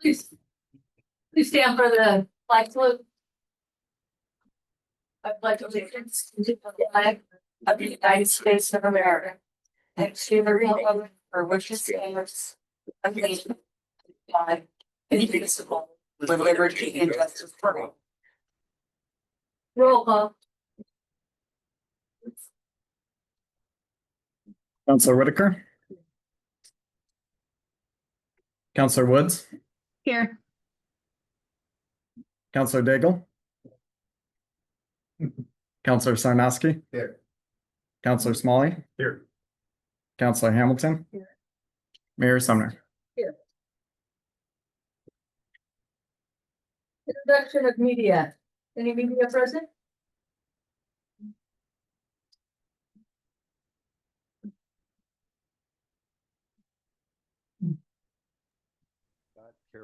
Please stand for the flag salute. I pledge allegiance to the flag of the United States of America and to the republic for which it stands, one nation, God, indivisible, with liberty and justice for all. Roll call. Counselor Whitaker. Counselor Woods. Here. Counselor Daigle. Counselor Sarnowski. Here. Counselor Smalley. Here. Counselor Hamilton. Here. Mayor Sumner. Here. Introduction of media. Any media present?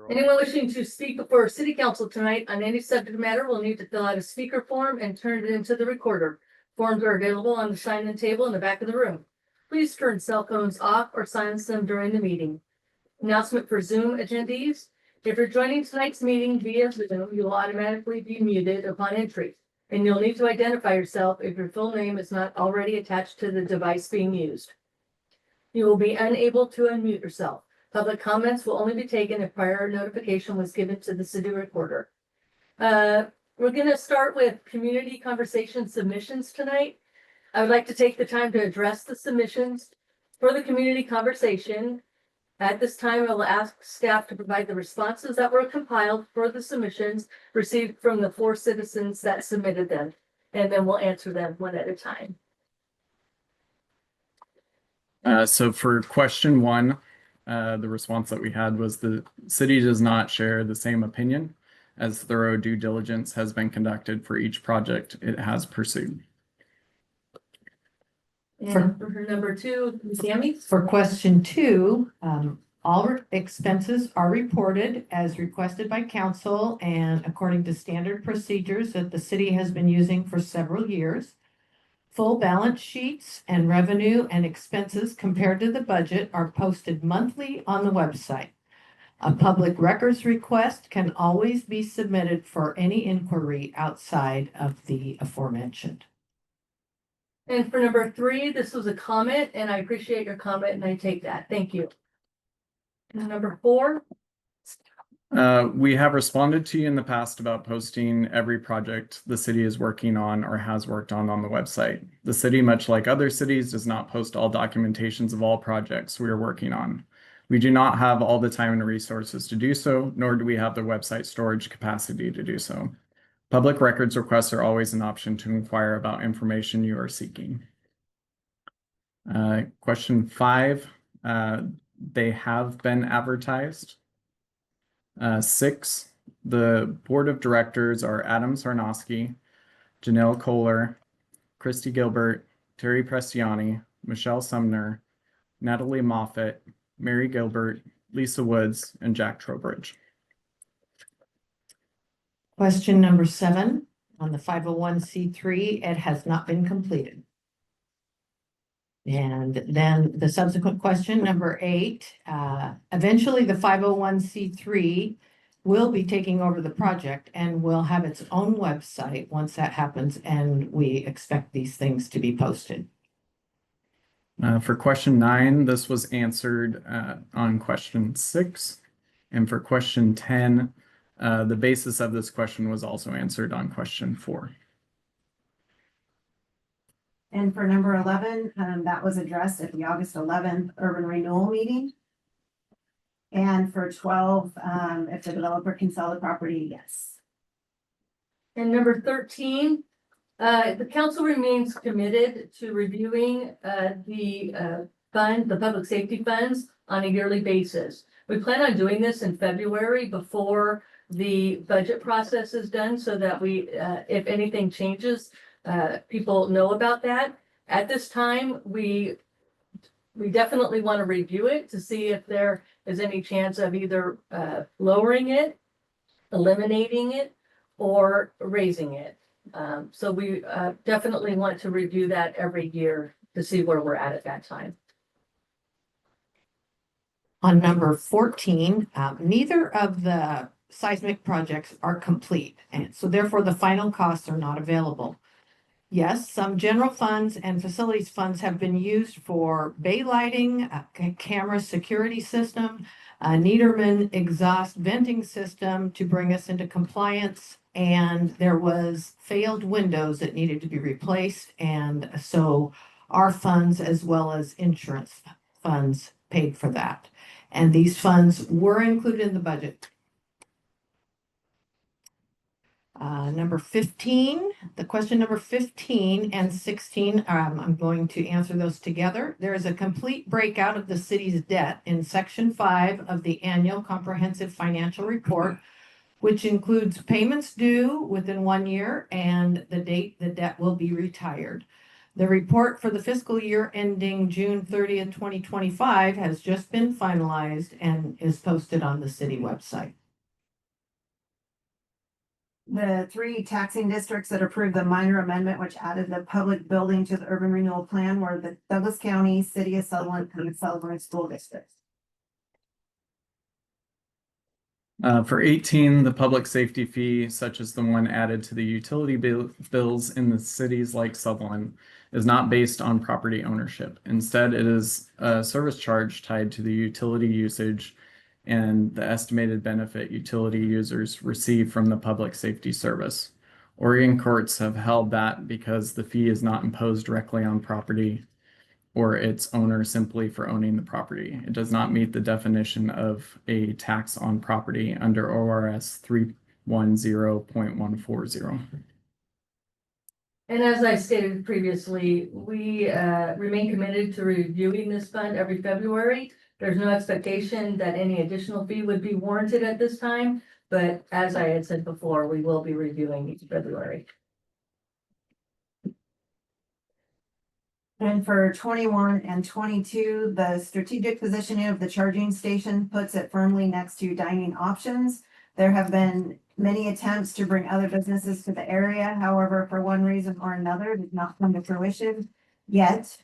Anyone wishing to speak before City Council tonight on any subject matter will need to fill out a speaker form and turn it into the recorder. Forms are available on the sign-in table in the back of the room. Please turn cell phones off or silence them during the meeting. Announcement for Zoom attendees. If you're joining tonight's meeting via Zoom, you will automatically be muted upon entry, and you'll need to identify yourself if your full name is not already attached to the device being used. You will be unable to unmute yourself. Public comments will only be taken if prior notification was given to the city recorder. We're going to start with community conversation submissions tonight. I would like to take the time to address the submissions for the community conversation. At this time, I will ask staff to provide the responses that were compiled for the submissions received from the 4 citizens that submitted them, and then we'll answer them one at a time. So for question 1, the response that we had was the city does not share the same opinion, as thorough due diligence has been conducted for each project it has pursued. And for number 2, Ms. Yami? For question 2, all expenses are reported as requested by council and according to standard procedures that the city has been using for several years. Full balance sheets and revenue and expenses compared to the budget are posted monthly on the website. A public records request can always be submitted for any inquiry outside of the aforementioned. And for number 3, this was a comment, and I appreciate your comment, and I take that. Thank you. And number 4. We have responded to you in the past about posting every project the city is working on or has worked on the website. The city, much like other cities, does not post all documentations of all projects we are working on. We do not have all the time and resources to do so, nor do we have the website storage capacity to do so. Public records requests are always an option to inquire about information you are seeking. Question 5, they have been advertised. 6, the board of directors are Adam Sarnowski, Janelle Kohler, Christy Gilbert, Terry Prestiani, Michelle Sumner, Natalie Moffett, Mary Gilbert, Lisa Woods, and Jack Trowbridge. Question number 7, on the 501c3, it has not been completed. And then the subsequent question, number 8, eventually the 501c3 will be taking over the project and will have its own website once that happens, and we expect these things to be posted. For question 9, this was answered on question 6. And for question 10, the basis of this question was also answered on question 4. And for number 11, that was addressed at the August 11th urban renewal meeting. And for 12, if the developer can sell the property, yes. And number 13, the council remains committed to reviewing the public safety funds on a yearly basis. We plan on doing this in February before the budget process is done, so that we, if anything changes, people know about that. At this time, we definitely want to review it to see if there is any chance of either lowering it, eliminating it, or raising it. So we definitely want to review that every year to see where we're at that time. On number 14, neither of the seismic projects are complete, and so therefore the final costs are not available. Yes, some general funds and facilities funds have been used for bay lighting, camera security system, Niederman exhaust venting system to bring us into compliance, and there was failed windows that needed to be replaced, and so our funds as well as insurance funds paid for that. And these funds were included in the budget. Number 15, the question number 15 and 16, I'm going to answer those together. There is a complete breakout of the city's debt in section 5 of the annual comprehensive financial report, which includes payments due within 1 year and the date the debt will be retired. The report for the fiscal year ending June 30th, 2025 has just been finalized and is posted on the city website. The 3 taxing districts that approved the minor amendment, which added the public building to the urban renewal plan, were the Douglas County, City of Sutherland, and the Sutherland School District. For 18, the public safety fee, such as the one added to the utility bills in the cities like Sutherland, is not based on property ownership. Instead, it is a service charge tied to the utility usage and the estimated benefit utility users receive from the public safety service. Oregon courts have held that because the fee is not imposed directly on property or its owner simply for owning the property. It does not meet the definition of a tax on property under ORS 310.140. And as I stated previously, we remain committed to reviewing this fund every February. There's no expectation that any additional fee would be warranted at this time, but as I had said before, we will be reviewing each February. And for 21 and 22, the strategic positioning of the charging station puts it firmly next to dining options. There have been many attempts to bring other businesses to the area. However, for one reason or another, it did not come to fruition yet.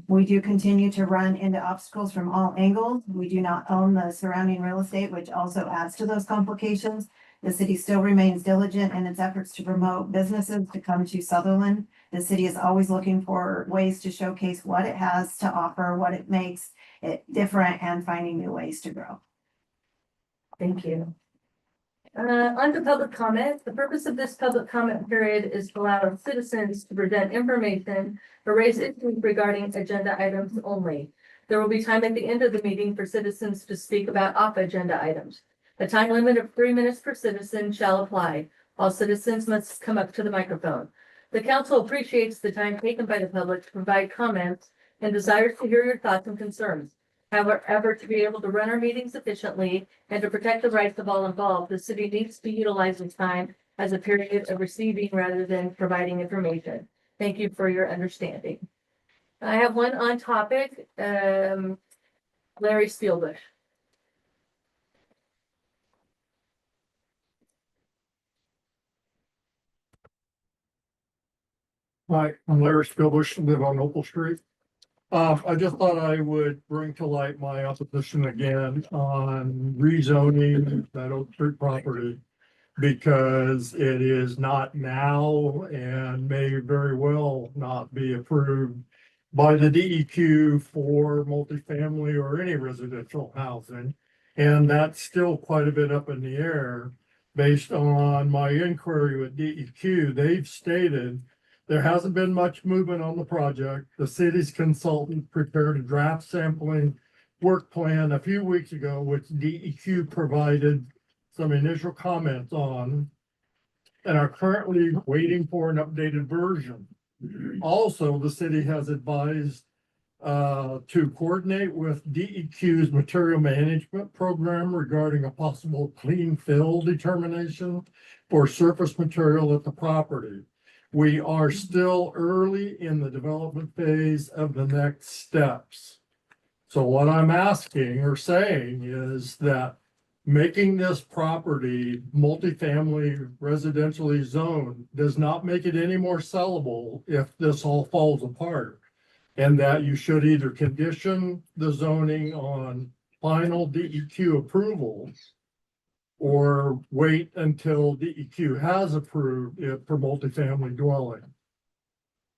We do continue to run into obstacles from all angles. We do not own the surrounding real estate, which also adds to those complications. The city still remains diligent in its efforts to promote businesses to come to Sutherland. The city is always looking for ways to showcase what it has to offer, what it makes it different, and finding new ways to grow. Thank you. On to public comment. The purpose of this public comment period is to allow citizens to present information or raise issues regarding agenda items only. There will be time at the end of the meeting for citizens to speak about off-agenda items. A time limit of 3 minutes per citizen shall apply. All citizens must come up to the microphone. The council appreciates the time taken by the public to provide comments and desires to hear your thoughts and concerns. However, to be able to run our meetings efficiently and to protect the rights of all involved, the city needs to utilize its time as a period of receiving rather than providing information. Thank you for your understanding. I have one on topic, Larry Spielbush. Hi, I'm Larry Spielbush, live on Opal Street. I just thought I would bring to light my opposition again on rezoning that Oak Street property, because it is not now and may very well not be approved by the DEQ for multifamily or any residential housing. And that's still quite a bit up in the air. Based on my inquiry with DEQ, they've stated there hasn't been much movement on the project. The city's consultant prepared a draft sampling work plan a few weeks ago, which DEQ provided some initial comments on, and are currently waiting for an updated version. Also, the city has advised to coordinate with DEQ's material management program regarding a possible clean fill determination for surface material at the property. We are still early in the development phase of the next steps. So what I'm asking or saying is that making this property multifamily residentially zoned does not make it any more sellable if this all falls apart. And that you should either condition the zoning on final DEQ approval or wait until DEQ has approved it for multifamily dwelling.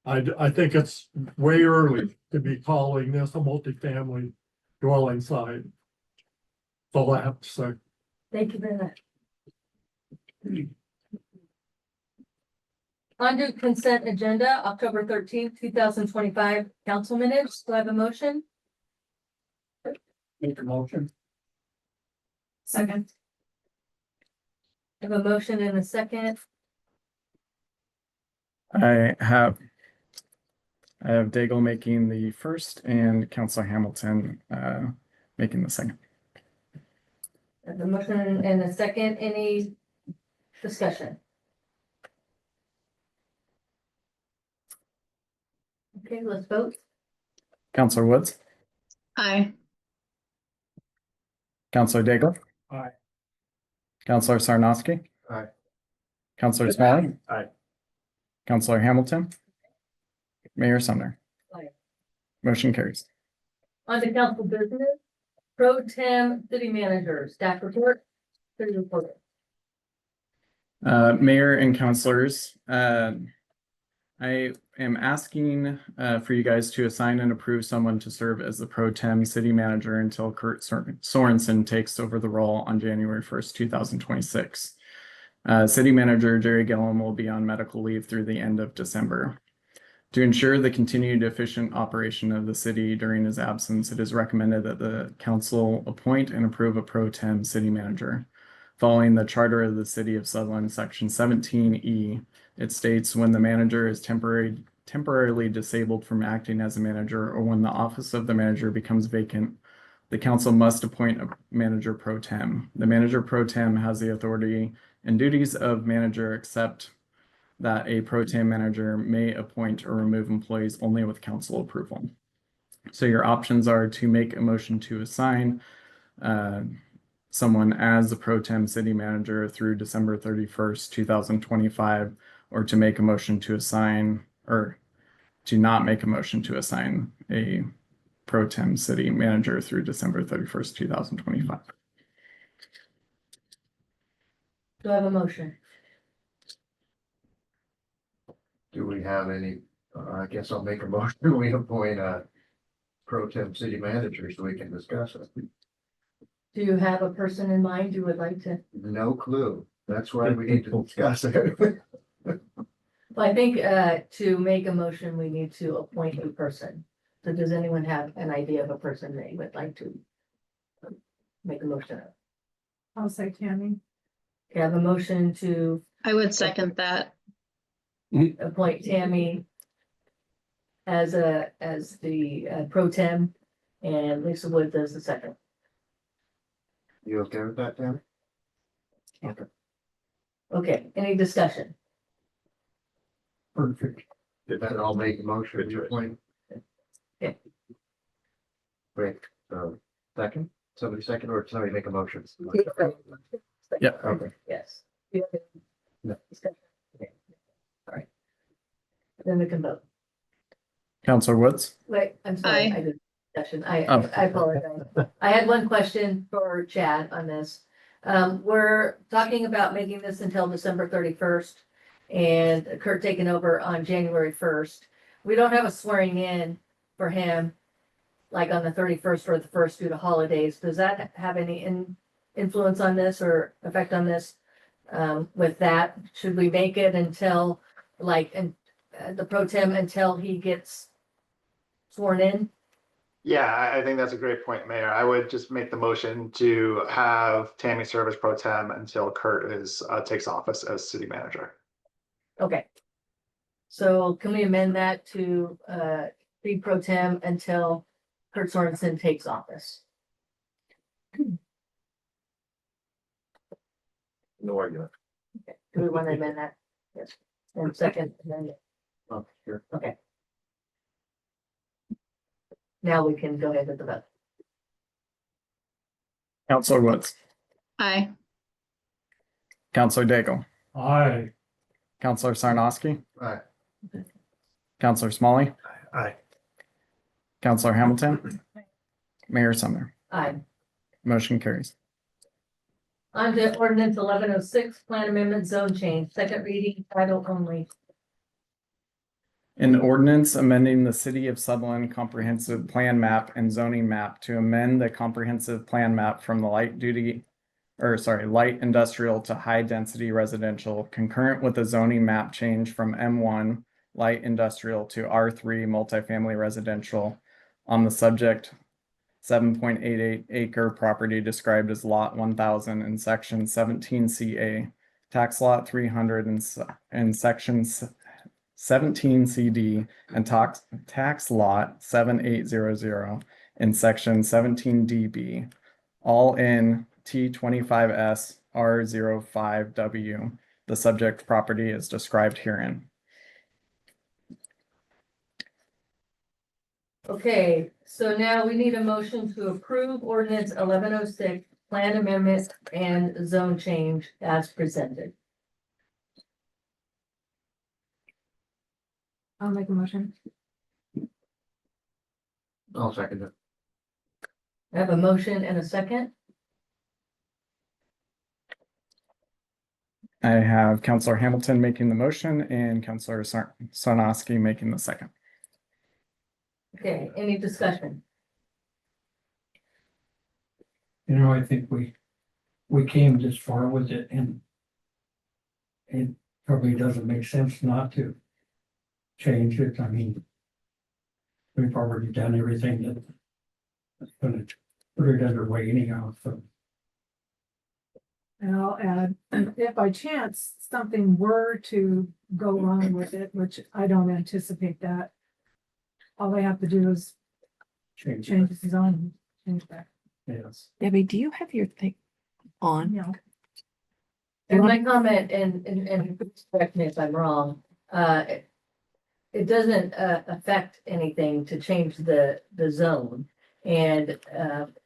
I think it's way early to be calling this a multifamily dwelling site. That's all I have to say. Thank you very much. Under consent agenda, October 13th, 2025, council minutes. Do I have a motion? Make a motion. Second. I have a motion and a second. I have Daigle making the first and Councilor Hamilton making the second. I have a motion and a second. Any discussion? Okay, let's vote. Councilor Woods, Aye. Councilor Daigle. Aye. Councilor Sarnoski. Aye. Councilor Smalley. Aye. Councilor Hamilton. Mayor Sumner. Aye. Motion carries. On to council business. Pro Tem City Manager, staff report. City report. Mayor and councilors, I am asking for you guys to assign and approve someone to serve as the Pro Tem City Manager until Kurt Sorensen takes over the role on January 1st, 2026. City Manager Jerry Gillum will be on medical leave through the end of December. To ensure the continued efficient operation of the city during his absence, it is recommended that the council appoint and approve a Pro Tem City Manager. Following the charter of the City of Sutherland, Section 17E, it states when the manager is temporarily disabled from acting as a manager or when the office of the manager becomes vacant, the council must appoint a manager pro tem. The manager pro tem has the authority and duties of manager except that a pro tem manager may appoint or remove employees only with council approval. So your options are to make a motion to assign someone as the pro tem city manager through December 31st, 2025, or to make a motion to assign or to not make a motion to assign a pro tem city manager through December 31st, 2025. Do I have a motion? Do we have any, I guess I'll make a motion, we appoint a pro tem city manager so we can discuss it. Do you have a person in mind you would like to? No clue, that's why we need to discuss it. Well, I think to make a motion, we need to appoint a person. So does anyone have an idea of a person they would like to make a motion of? I'll say Tammy. Okay, I have a motion to I would second that. appoint Tammy as the pro tem and Lisa Woods as the second. You okay with that, Tammy? Okay. Okay, any discussion? Perfect. Did that all make a motion to appoint? Okay. Great, second, somebody second or somebody make a motion? Yep. Okay. Yes. Do you have any No. discussion? Okay. All right. Then we can vote. Councilor Woods? Wait, I'm sorry, Aye. I did discussion. Oh. I apologize. I had one question for Chad on this. We're talking about making this until December 31st and Kurt taking over on January 1st. We don't have a swearing in for him like on the 31st or the 1st due to holidays. Does that have any influence on this or effect on this? With that, should we make it until the pro tem until he gets sworn in? Yeah, I think that's a great point, Mayor. I would just make the motion to have Tammy serve as pro tem until Kurt takes office as city manager. Okay. So can we amend that to be pro tem until Kurt Sorensen takes office? No argument. Okay. Do we want to amend that? Yes. And second, amendment. Oh, sure. Okay. Now we can go ahead with the vote. Councilor Woods? Aye. Councilor Daigle? Aye. Councilor Sarnoski? Aye. Councilor Smalley? Aye. Councilor Hamilton? Mayor Sumner? Aye. Motion carries. On to ordinance 1106, plan amendment zone change, second reading, title only. An ordinance amending the City of Sutherland Comprehensive Plan Map and Zoning Map to amend the comprehensive plan map from the light industrial to high density residential concurrent with the zoning map change from M1 light industrial to R3 multifamily residential on the subject 7.88 acre property described as lot 1000 in section 17CA, tax lot 300 in sections 17 CD and tax lot 7800 in section 17 DB, all in T25S R05W. The subject property is described herein. Okay, so now we need a motion to approve ordinance 1106, plan amendment and zone change as presented. I'll make a motion. I'll second it. I have a motion and a second. I have Councilor Hamilton making the motion and Councilor Sarnoski making the second. Okay, any discussion? I think we came this far with it and it probably doesn't make sense not to change it. I mean, we've already done everything that's gonna put it underway anyhow, so. And I'll add, if by chance something were to go wrong with it, which I don't anticipate that, all they have to do is Change change it, the design, change that, yes. Debbie, do you have your thing on? you know. And my comment, and correct me if I'm wrong, it doesn't affect anything to change the zone. And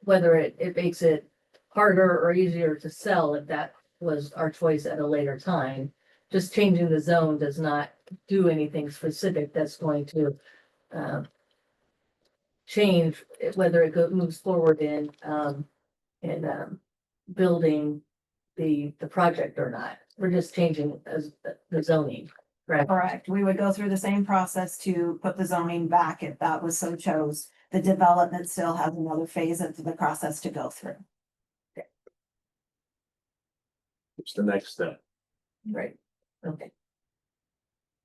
whether it makes it harder or easier to sell, if that was our choice at a later time. Just changing the zone does not do anything specific that's going to change whether it moves forward in building the project or not. We're just changing the zoning, correct? Correct. We would go through the same process to put the zoning back if that was so chose. The development still has another phase of the process to go through. It's the next step. Right, okay.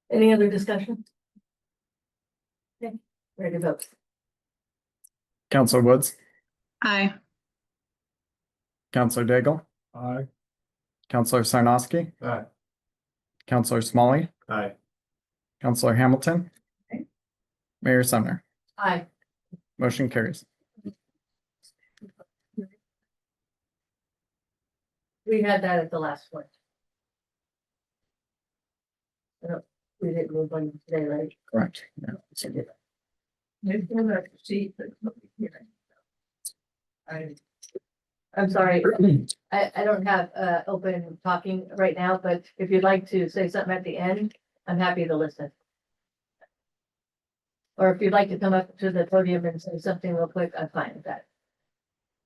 Any other discussion? Okay, ready to vote. Councilor Woods, Aye. Councilor Daigle, Aye. Councilor Sarnoski, Aye. Councilor Smalley, Aye. Councilor Hamilton, Aye. Mayor Sumner. Aye. Motion carries. We had that at the last one. We didn't move on today, right? Correct. Yeah. I'm sorry, I don't have open talking right now, but if you'd like to say something at the end, I'm happy to listen. Or if you'd like to come up to the podium and say something real quick, I'm fine with that.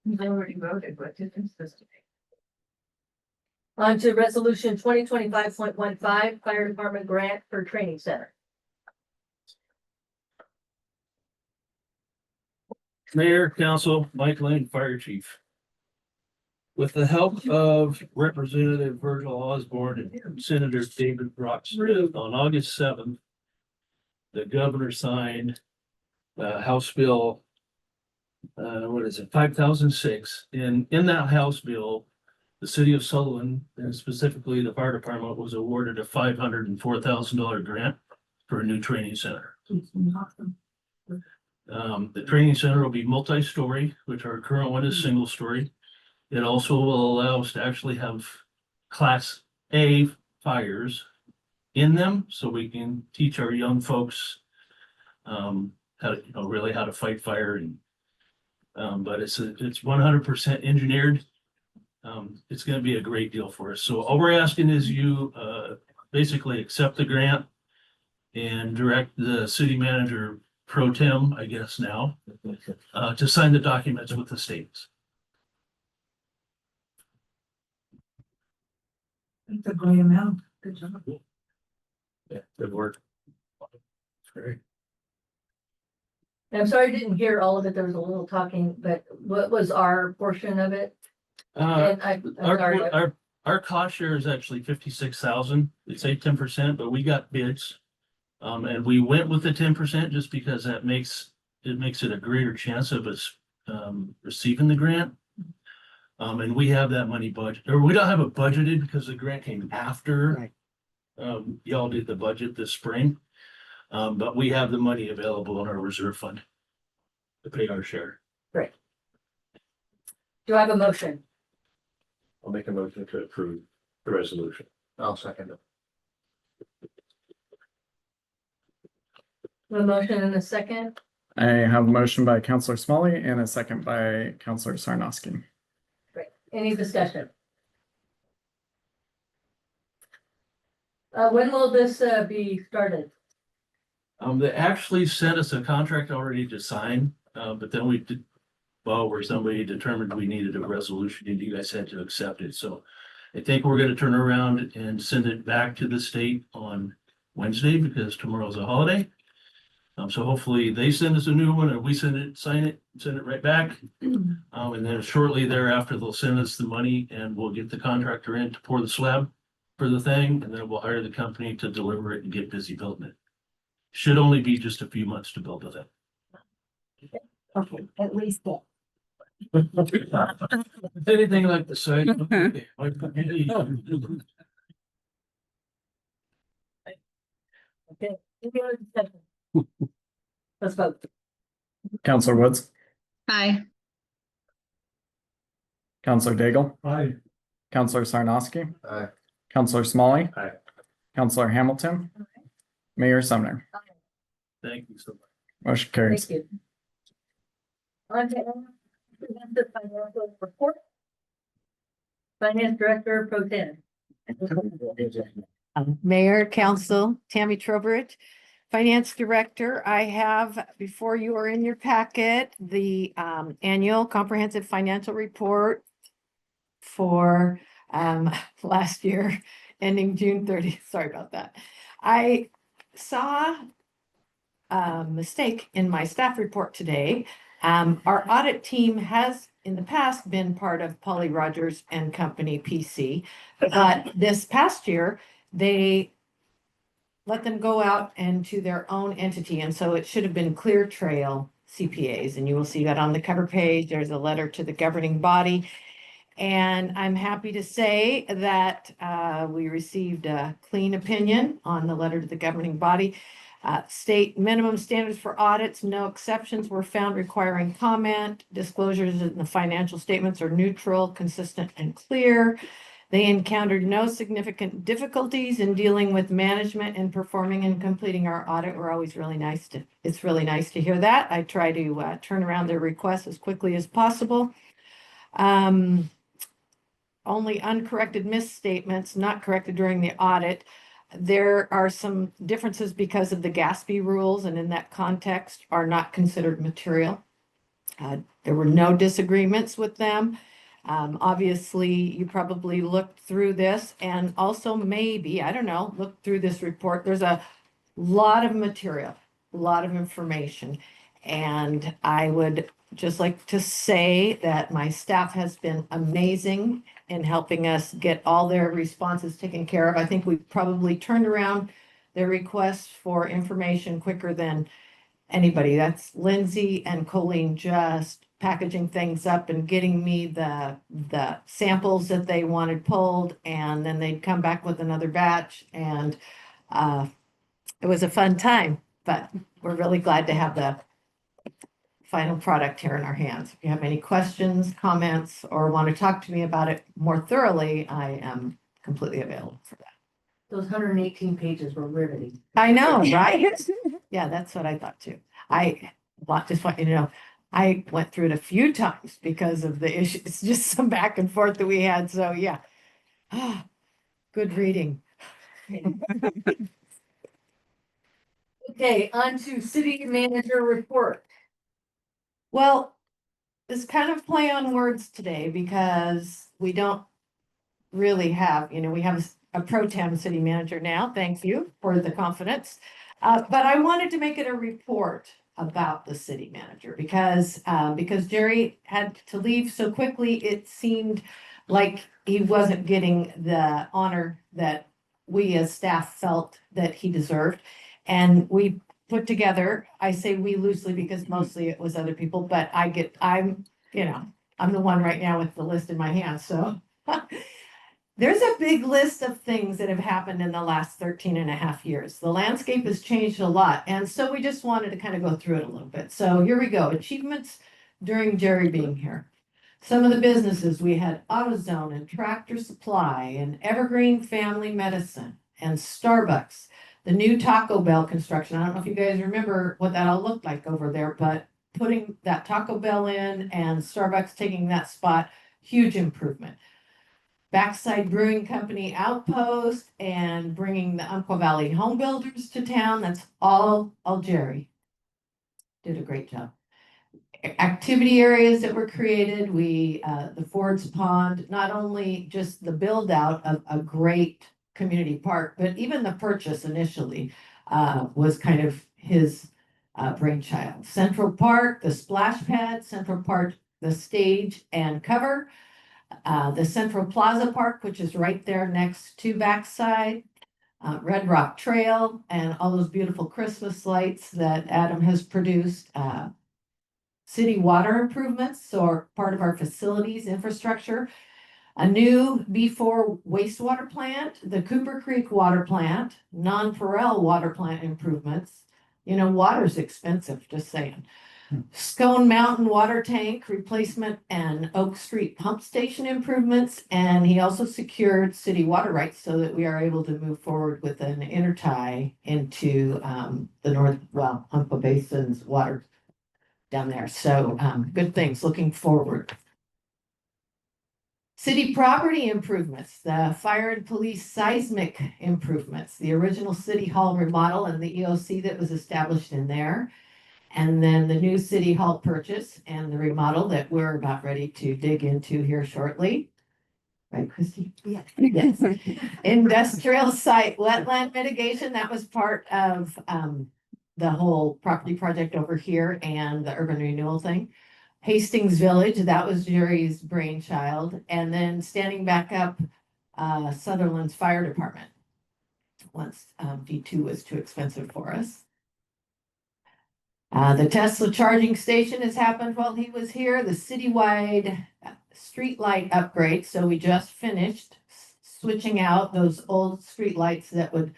You've already voted, what difference does it make? On to resolution 2025.15, fire department grant for training center. Mayor, council, Mike Lane, fire chief. With the help of Representative Virgil Osborne and Senator David Brocksmith on August 7th, the governor signed House Bill, 5006. In that House bill, the city of Sutherland, and specifically the fire department, was awarded a $504,000 grant for a new training center. The training center will be multi-story, which our current one is single story. It also will allow us to actually have Class A fires in them, so we can teach our young folks how to, really how to fight fire. And but it's 100% engineered. It's going to be a great deal for us. So all we're asking is you basically accept the grant and direct the city manager pro tem, I guess now, to sign the documents with the states. It's a great amount. Good job. Yeah, good work. It's great. I'm sorry I didn't hear all of it. There was a little talking, but what was our portion of it? And I'm sorry. Our cost share is actually 56,000. It's 10%, but we got bids. And we went with the 10% just because that makes it a greater chance of us receiving the grant. And we have that money budget, or we don't have it budgeted because the grant came after. Y'all did the budget this spring. But we have the money available in our reserve fund to pay our share. Do I have a motion? I'll make a motion to approve the resolution. I'll second it. A motion and a second. I have a motion by Counselor Smalley and a second by Counselor Sarnoski. Great. Any discussion? When will this be started? They actually sent us a contract already to sign, but then we did, well, where somebody determined we needed a resolution and you guys had to accept it. So I think we're gonna turn around and send it back to the state on Wednesday because tomorrow's a holiday. So hopefully they send us a new one and we send it, sign it, send it right back. And then shortly thereafter, they'll send us the money and we'll get the contractor in to pour the slab for the thing, and then we'll hire the company to deliver it and get busy building it. Should only be just a few months to build with it. Okay, at least that. Anything like the site. Okay. Any other discussion? Let's vote. Counselor Woods, Aye. Counselor Daigle, Aye. Counselor Sarnoski, Aye. Counselor Smalley. Aye. Counselor Hamilton. Mayor Sumner. Thank you so much. Motion carries. Thank you. On to the financial report. Finance Director Pro Tem. Mayor, Council, Tammy Trowbridge, Finance Director. I have before you or in your packet, the annual comprehensive financial report for last year ending June 30th. Sorry about that. I saw a mistake in my staff report today. Our audit team has in the past been part of Polly Rogers and Company PC, but this past year, they let them go out into their own entity. And so it should have been Clear Trail CPAs. And you will see that on the cover page. There's a letter to the governing body. And I'm happy to say that we received a clean opinion on the letter to the governing body. State minimum standards for audits, no exceptions were found requiring comment. Disclosures in the financial statements are neutral, consistent, and clear. They encountered no significant difficulties in dealing with management and performing and completing our audit. We're always really nice to, it's really nice to hear that. I try to turn around their requests as quickly as possible. Only uncorrected misstatements, not corrected during the audit. There are some differences because of the GASB rules, and in that context are not considered material. There were no disagreements with them. Obviously, you probably looked through this and also maybe, I don't know, looked through this report. There's a lot of material, a lot of information. And I would just like to say that my staff has been amazing in helping us get all their responses taken care of. I think we've probably turned around their requests for information quicker than anybody. That's Lindsay and Colleen just packaging things up and getting me the samples that they wanted pulled, and then they'd come back with another batch, and it was a fun time, but we're really glad to have the final product here in our hands. If you have any questions, comments, or want to talk to me about it more thoroughly, I am completely available for that. Those 118 pages were riveting. I know, right? Yeah, that's what I thought too. Just want you to know, I went through it a few times because of the issues, just some back and forth that we had. So yeah, good reading. Okay, on to City Manager report. Well, it's kind of play on words today because we don't really have, we have a pro tem city manager now. Thank you for the confidence. But I wanted to make it a report about the city manager because Jerry had to leave so quickly, it seemed like he wasn't getting the honor that we as staff felt that he deserved. And we put together, I say we loosely because mostly it was other people, but I'm the one right now with the list in my hand, so. There's a big list of things that have happened in the last 13 and a half years. The landscape has changed a lot, and so we just wanted to kind of go through it a little bit. So here we go, achievements during Jerry being here. Some of the businesses, we had AutoZone and Tractor Supply and Evergreen Family Medicine and Starbucks. The new Taco Bell construction, I don't know if you guys remember what that all looked like over there, but putting that Taco Bell in and Starbucks taking that spot, huge improvement. Backside Brewing Company Outpost and bringing the Umpqua Valley Home Builders to town. That's all Jerry. Did a great job. Activity areas that were created, the Ford's Pond, not only just the build out of a great community park, but even the purchase initially was kind of his brainchild. Central Park, the splash pad, Central Park, the stage and cover. The Central Plaza Park, which is right there next to Backside, Red Rock Trail, and all those beautiful Christmas lights that Adam has produced. City water improvements, so are part of our facilities infrastructure. A new B4 wastewater plant, the Cooper Creek water plant, Nonpareil water plant improvements. Water's expensive, just saying. Scone Mountain water tank replacement and Oak Street pump station improvements. And he also secured city water rights so that we are able to move forward with an intertie into the Umpqua Basin's water down there. So good things looking forward. City property improvements, the fire and police seismic improvements, the original city hall remodel and the EOC that was established in there. And then the new city hall purchase and the remodel that we're about ready to dig into here shortly. Right, Christy? Yeah. Yes. Industrial site wetland mitigation, that was part of the whole property project over here and the urban renewal thing. Hastings Village, that was Jerry's brainchild. And then standing back up Sutherland's Fire Department. Once D2 was too expensive for us. The Tesla charging station has happened while he was here. The citywide street light upgrade. So we just finished switching out those old street lights that would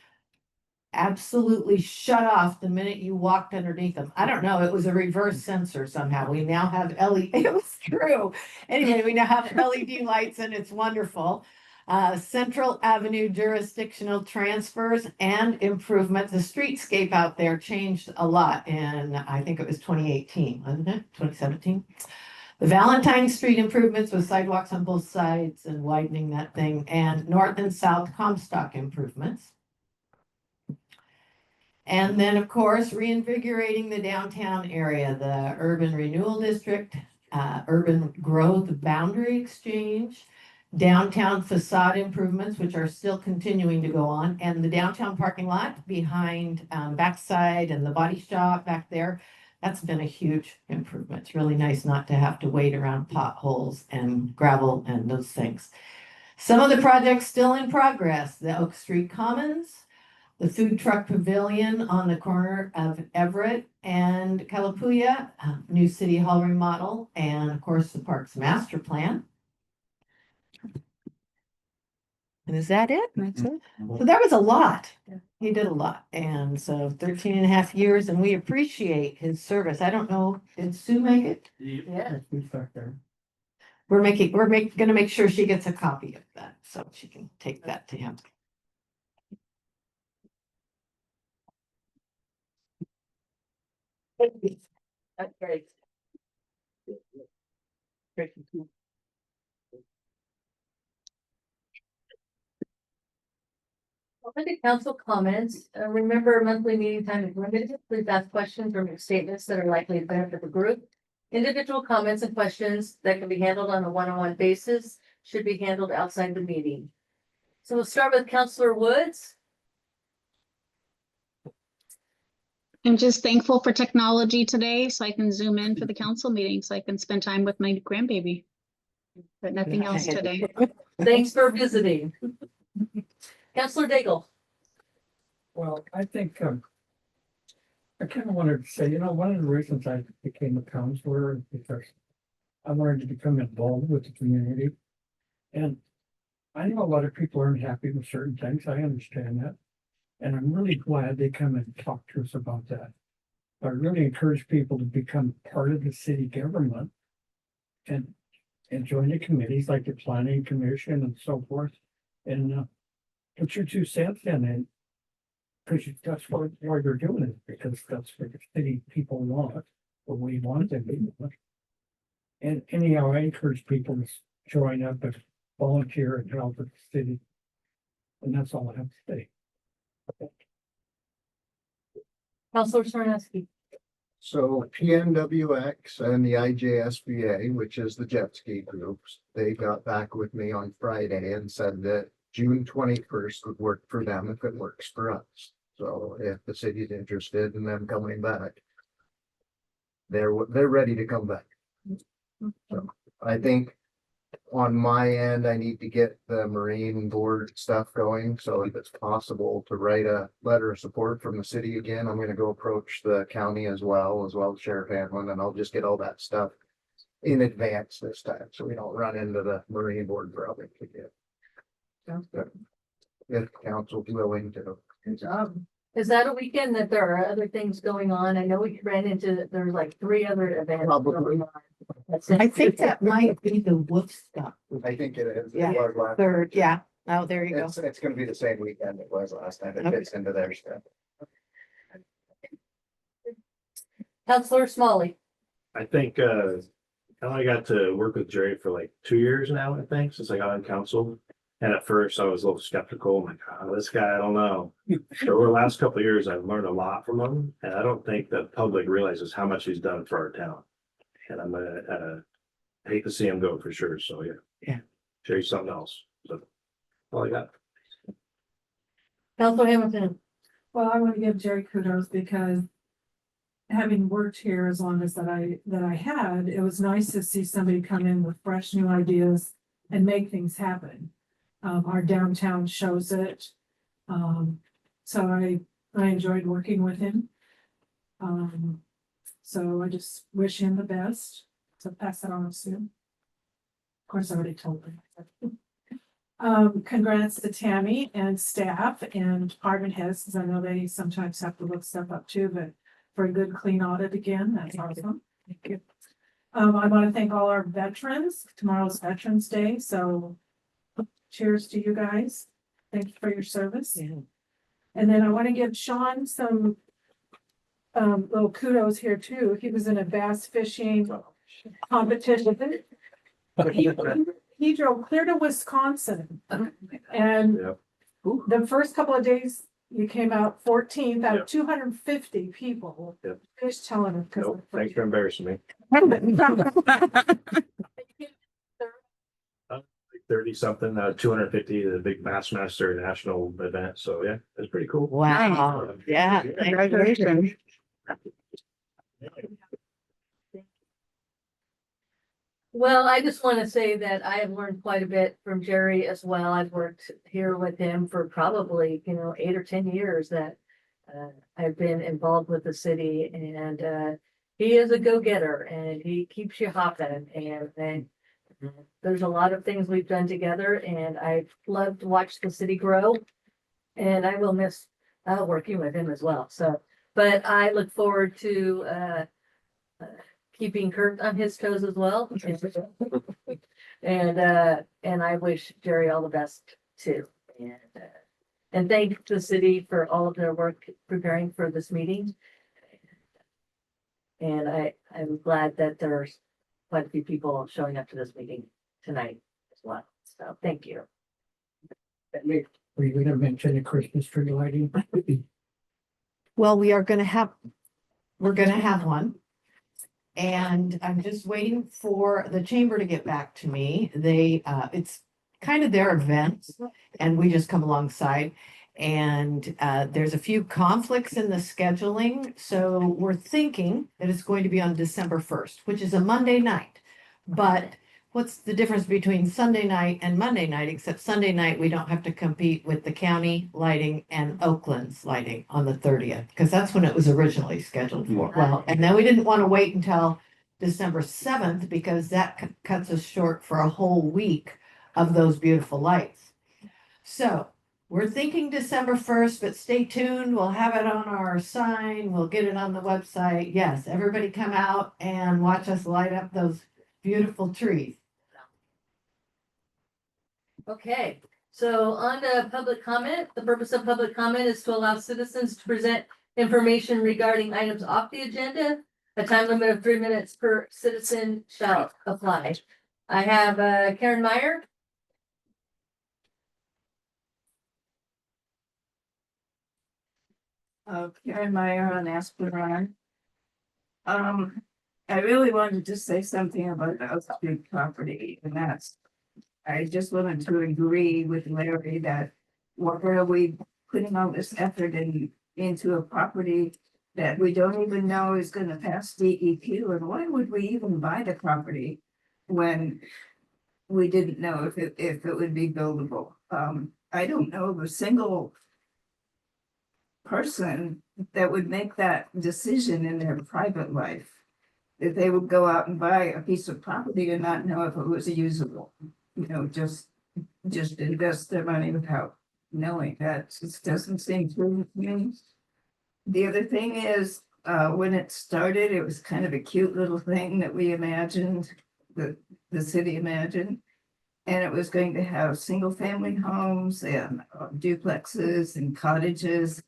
absolutely shut off the minute you walked underneath them. I don't know. It was a reverse sensor somehow. We now have LED. It was true. Anyway, we now have LED lights and it's wonderful. Central Avenue jurisdictional transfers and improvement. The streetscape out there changed a lot in, I think it was 2018, wasn't it? 2017. The Valentine Street improvements with sidewalks on both sides and widening that thing, and north and south Comstock improvements. And then, of course, reinvigorating the downtown area, the urban renewal district, urban growth boundary exchange, downtown facade improvements, which are still continuing to go on, and the downtown parking lot behind Backside and the body shop back there. That's been a huge improvement. It's really nice not to have to wait around potholes and gravel and those things. Some of the projects still in progress, the Oak Street Commons, the food truck pavilion on the corner of Everett and Calapooya, new city hall remodel, and of course the park's master plan. And is that it? That's it. So that was a lot. He did a lot. And so 13 and a half years, and we appreciate his service. I don't know, did Sue make it? Yeah, we start there. We're gonna make sure she gets a copy of that so she can take that to him. That's great. Over the council comments, remember monthly meeting time is limited. Please ask questions or make statements that are likely to benefit the group. Individual comments and questions that can be handled on a one-on-one basis should be handled outside the meeting. So we'll start with Counselor Woods. I'm just thankful for technology today, so I can zoom in for the council meeting, so I can spend time with my grandbaby. But nothing else today. Thanks for visiting. Counselor Daigle. Well, I think, I kind of wanted to say, you know, one of the reasons I became a counselor is because I wanted to become involved with the community. And I know a lot of people aren't happy with certain things. I understand that. And I'm really glad they come and talk to us about that. I really encourage people to become part of the city government and join the committees like the planning commission and so forth. And put your 2 cents in it. Because that's why you're doing it, because that's what the city people want, what we want them to do. And anyhow, I encourage people to join up and volunteer and help with the city. And that's all I have to say. Counselor Sarnoski. So PNWX and the IJSBA, which is the jet ski groups, they got back with me on Friday and said that June 21st would work for them if it works for us. So if the city's interested in them coming back, they're ready to come back. So I think on my end, I need to get the Marine Board stuff going. So if it's possible to write a letter of support from the city again, I'm gonna go approach the county as well as Sheriff Hanlon, and I'll just get all that stuff in advance this time, so we don't run into the Marine Board problem again. Sounds good. If council's willing to. Good job. Is that a weekend that there are other things going on? I know we ran into, there's like 3 other events. Probably. going on. That's it. I think that might be the Wolf stuff. I think it is. It Yeah, was last- third, yeah. Oh, there you go. It's gonna be the same weekend it was last time. It Okay. fits into their stuff. Counselor Smalley. I think, I only got to work with Jerry for like 2 years now, I think, since I got on council. And at first I was a little skeptical. I'm like, oh, this guy, I don't know. But over the last couple of years, I've learned a lot from him. And I don't think the public realizes how much he's done for our town. And I'm gonna, hate to see him go for sure. So, yeah. Yeah. Jerry's something else. So, all I got. Counselor Hamilton. Well, I want to give Jerry kudos because having worked here as long as that I had, it was nice to see somebody come in with fresh new ideas and make things happen. Our downtown shows it. So I enjoyed working with him. So I just wish him the best. So pass that on soon. Of course, I already told him. Congrats to Tammy and staff and department heads, because I know they sometimes have to look stuff up too, but for a good clean audit again, that's awesome. Thank you. I want to thank all our veterans. Tomorrow's Veterans Day, so cheers to you guys. Thank you for your service. Yeah. And then I want to give Sean some little kudos here too. He was in a bass fishing competition. He drove clear to Wisconsin. And Yep. the first couple of days, you came out 14th out of Yep. 250 people. Yep. Just telling him. Nope, thanks for embarrassing me. 30 something, 250, the big Bassmaster National event. So yeah, it's pretty cool. Wow, yeah. Congratulations. Well, I just want to say that I have learned quite a bit from Jerry as well. I've worked here with him for probably, 8 or 10 years that I've been involved with the city, and he is a go-getter and he keeps you hopping, and there's a lot of things we've done together, and I've loved to watch the city grow, and I will miss working with him as well. So, but I look forward to keeping Kurt on his toes as well. And I wish Jerry all the best too. And thank the city for all of their work preparing for this meeting. And I'm glad that there's quite a few people showing up to this meeting tonight as well. So thank you. Were you gonna mention the Christmas tree lighting? Well, we're gonna have one. And I'm just waiting for the chamber to get back to me. It's kind of their event. and we just come alongside. And there's a few conflicts in the scheduling, so we're thinking that it's going to be on December 1st, which is a Monday night. But what's the difference between Sunday night and Monday night, except Sunday night, we don't have to compete with the county lighting and Oakland's lighting on the 30th, because that's when it was originally scheduled for. Well, and then we didn't want to wait until December 7th, because that cuts us short for a whole week of those beautiful lights. So we're thinking December 1st, but stay tuned. We'll have it on our sign. We'll get it on the website. Yes, everybody come out and watch us light up those beautiful trees. Okay, so on to public comment. The purpose of public comment is to allow citizens to present information regarding items off the agenda. A time limit of 3 minutes per citizen shall apply. I have Karen Meyer. Karen Meyer on Aspen Run. I really wanted to say something about the Oak Street property, and that's, I just wanted to agree with Larry that why are we putting all this effort into a property that we don't even know is gonna pass DEQ, and why would we even buy the property when we didn't know if it would be buildable? I don't know of a single person that would make that decision in their private life, that they would go out and buy a piece of property and not know if it was usable. You know, just invest their money without knowing. That just doesn't seem true to me. The other thing is, when it started, it was kind of a cute little thing that we imagined, the city imagined. And it was going to have single family homes and duplexes and cottages.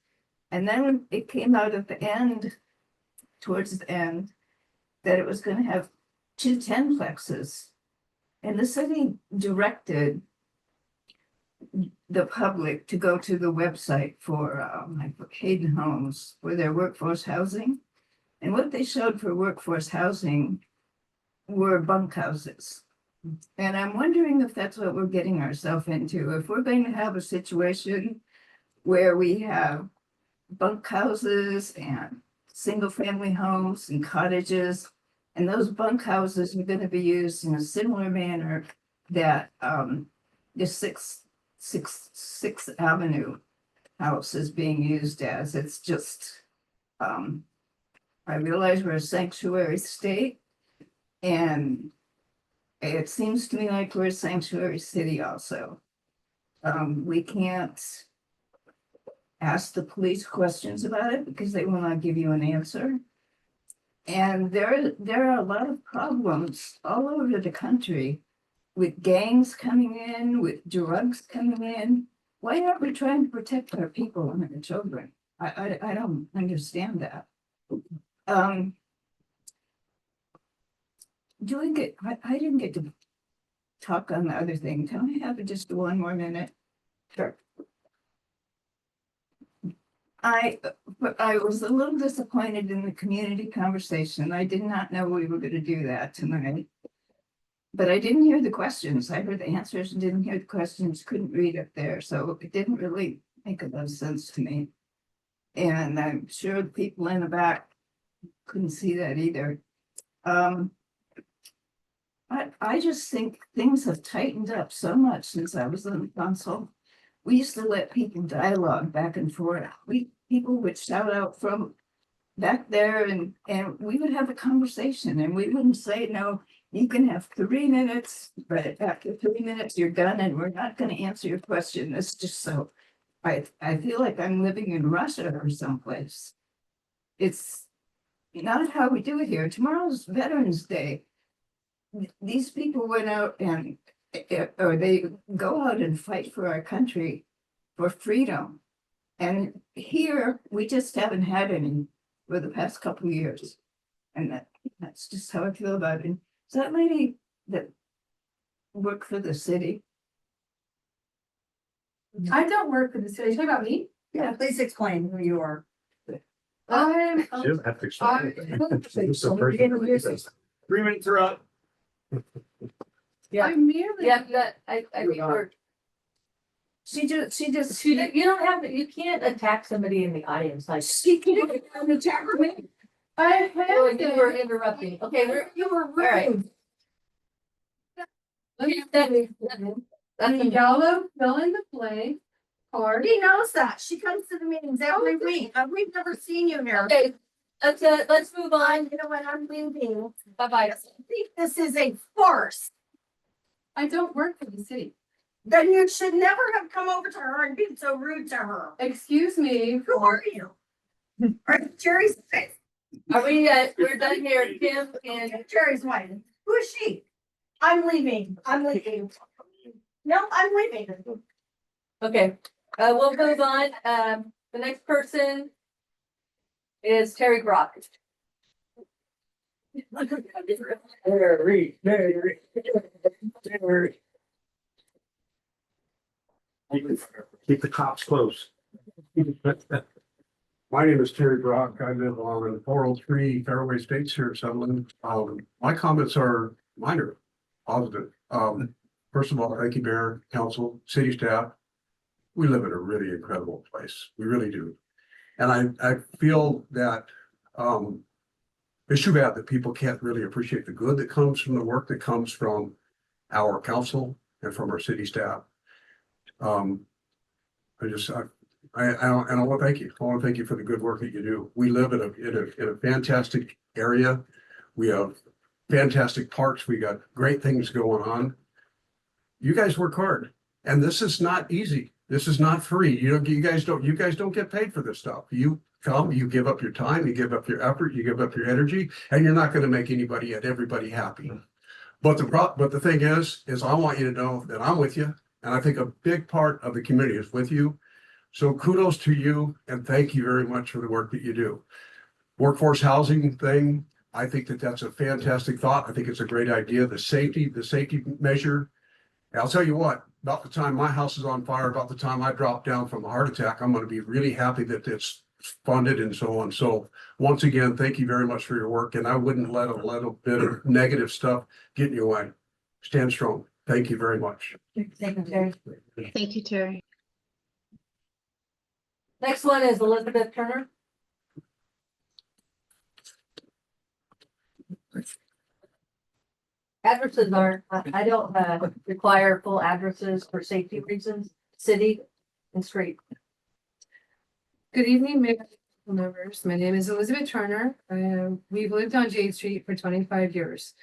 And then it came out at the end, towards the end, that it was going to have 2 10-plexes. And the city directed the public to go to the website for Hayden Homes for their workforce housing. And what they showed for workforce housing were bunkhouses. And I'm wondering if that's what we're getting ourselves into. If we're going to have a situation where we have bunkhouses and single family homes and cottages, and those bunkhouses are going to be used in a similar manner that the Sixth Avenue house is being used as. It's just, I realize we're a sanctuary state, and it seems to me like we're a sanctuary city also. We can't ask the police questions about it because they will not give you an answer. And there are a lot of problems all over the country with gangs coming in, with drugs coming in. Why aren't we trying to protect our people and our children? I don't understand that. I didn't get to talk on the other thing. Can I have just 1 more minute? Sure. I was a little disappointed in the community conversation. I did not know we were going to do that tonight. But I didn't hear the questions. I heard the answers and didn't hear the questions, couldn't read it there. So it didn't really make a lot of sense to me. And I'm sure the people in the back couldn't see that either. I just think things have tightened up so much since I was on the council. We used to let people dialogue back and forth. People would shout out from back there and we would have a conversation and we wouldn't say, no, you can have 3 minutes, but after 3 minutes, you're done and we're not going to answer your question. It's just so, I feel like I'm living in Russia or someplace. It's not how we do it here. Tomorrow's Veterans Day. These people went out and, or they go out and fight for our country for freedom. And here, we just haven't had any for the past couple of years. And that's just how I feel about it. Is that lady that worked for the city? I don't work for the city. You talking about me? Yeah, please explain who you are. I'm. You don't have to explain it. I'm- So perfect. 3 minutes are up. Yeah. I'm merely. Yeah, I think we're, She just, You don't have, you can't attack somebody in the audience like. she can't attack me. I Oh, have you were been. interrupting. Okay, You were right. rude. that's The yellow fill in the blank card. He knows that. She comes to the meetings every week. We've never seen you here. okay. Let's move on. You know what, I'm leaving. Bye-bye. I think this is a farce. I don't work for the city. Then you should never have come over to her and been so rude to her. Excuse me. Who are you? Are you Jerry's face? Are we, we're done here, Kim and Jerry's wife. Who is she? I'm leaving. I'm leaving. No, I'm leaving. okay, we'll move on. The next person is Terry Brock. Keep the cops close. My name is Terry Brock. I live on 403 Fairway Estates here in Sutherland. My comments are minor, positive. First of all, thank you, Mayor, Council, City staff. We live in a really incredible place. We really do. And I feel that it's too bad that people can't really appreciate the good that comes from the work that comes from our council and from our city staff. I want to thank you. I want to thank you for the good work that you do. We live in a fantastic area. We have fantastic parks. We got great things going on. You guys work hard, and this is not easy. This is not free. You guys don't get paid for this stuff. You come, you give up your time, you give up your effort, you give up your energy, and you're not going to make everybody happy. But the thing is I want you to know that I'm with you, and I think a big part of the community is with you. So kudos to you, and thank you very much for the work that you do. Workforce housing thing, I think that's a fantastic thought. I think it's a great idea. The safety measure. And I'll tell you what, about the time my house is on fire, about the time I drop down from a heart attack, I'm going to be really happy that it's funded and so on. So once again, thank you very much for your work. And I wouldn't let a little bit of negative stuff get in your way. Stand strong. Thank you very much. Thank you, Terry. Thank you, Terry. Next one is Elizabeth Turner. Addresses are, I don't require full addresses for safety reasons, city and street. Good evening, Mayor and members. My name is Elizabeth Turner. We've lived on Jade Street for 25 years.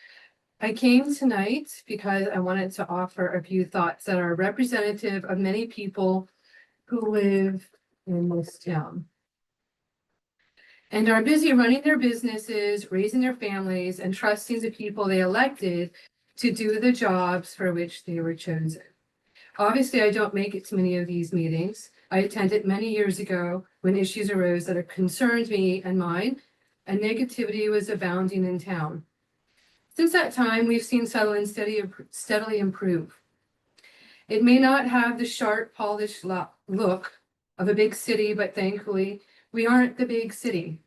I came tonight because I wanted to offer a few thoughts that are representative of many people who live in this town and are busy running their businesses, raising their families, and trusting the people they elected to do the jobs for which they were chosen. Obviously, I don't make it to many of these meetings. I attended many years ago when issues arose that concerned me and mine, and negativity was abounding in town. Since that time, we've seen Sutherland steadily improve. It may not have the sharp, polished look of a big city, but thankfully, we aren't the big city.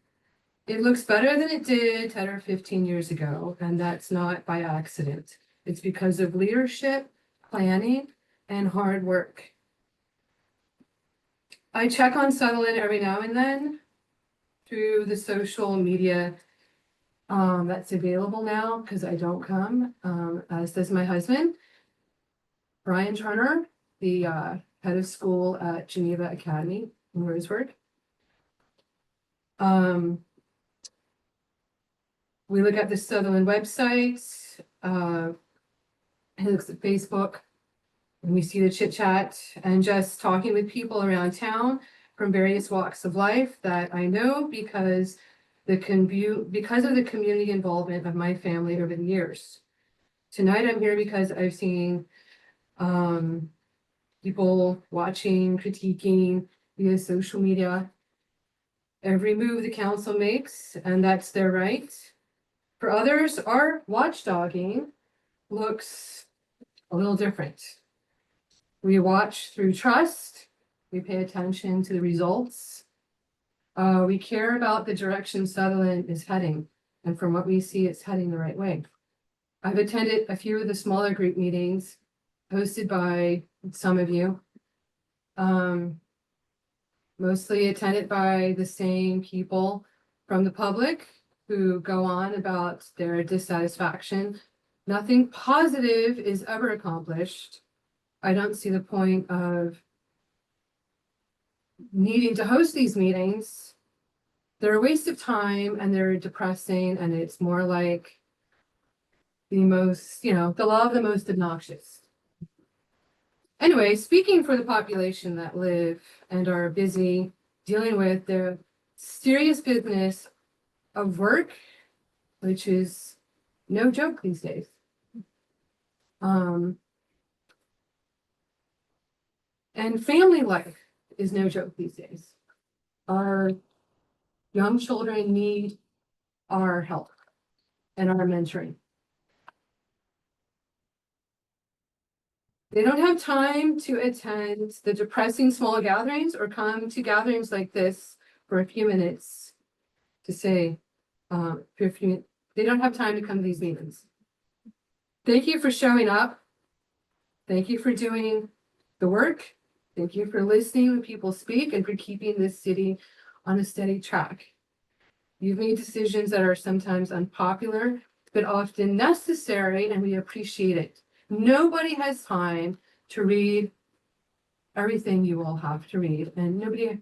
It looks better than it did 10 or 15 years ago, and that's not by accident. It's because of leadership, planning, and hard work. I check on Sutherland every now and then through the social media that's available now because I don't come, as does my husband, Brian Turner, the head of school at Geneva Academy in Roseburg. We look at the Sutherland website, he looks at Facebook, and we see the chit chat and just talking with people around town from various walks of life that I know because of the community involvement of my family over the years. Tonight I'm here because I've seen people watching, critiquing via social media every move the council makes, and that's their right. For others, our watchdogging looks a little different. We watch through trust, we pay attention to the results. We care about the direction Sutherland is heading, and from what we see, it's heading the right way. I've attended a few of the smaller group meetings hosted by some of you, Mostly attended by the same people from the public who go on about their dissatisfaction. Nothing positive is ever accomplished. I don't see the point of needing to host these meetings. They're a waste of time and they're depressing, and it's more like the most, the law of the most obnoxious. Anyway, speaking for the population that live and are busy dealing with the serious business of work, which is no joke these days. And family life is no joke these days. Our young children need our help and our mentoring. They don't have time to attend the depressing small gatherings or come to gatherings like this for a few minutes to say, they don't have time to come to these meetings. Thank you for showing up. Thank you for doing the work. Thank you for listening when people speak and for keeping this city on a steady track. You've made decisions that are sometimes unpopular, but often necessary, and we appreciate it. Nobody has time to read everything you all have to read, and nobody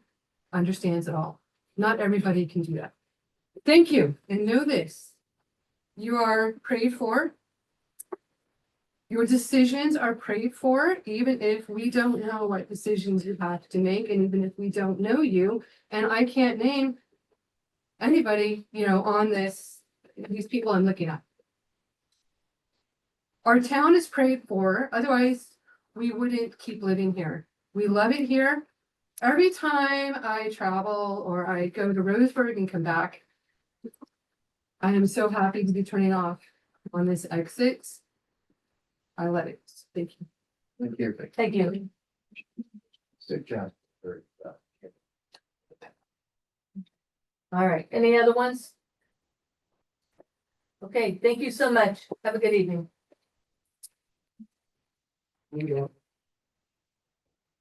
understands it all. Not everybody can do that. Thank you, and know this. You are prayed for. Your decisions are prayed for, even if we don't know what decisions you have to make, and even if we don't know you, and I can't name anybody, on these people I'm looking at. Our town is prayed for, otherwise we wouldn't keep living here. We love it here. Every time I travel or I go to Roseburg and come back, I am so happy to be turning off on this exit. I love it. Thank you. Thank you. Thank you. Good job. All right, any other ones? Okay, thank you so much. Have a good evening. Thank you.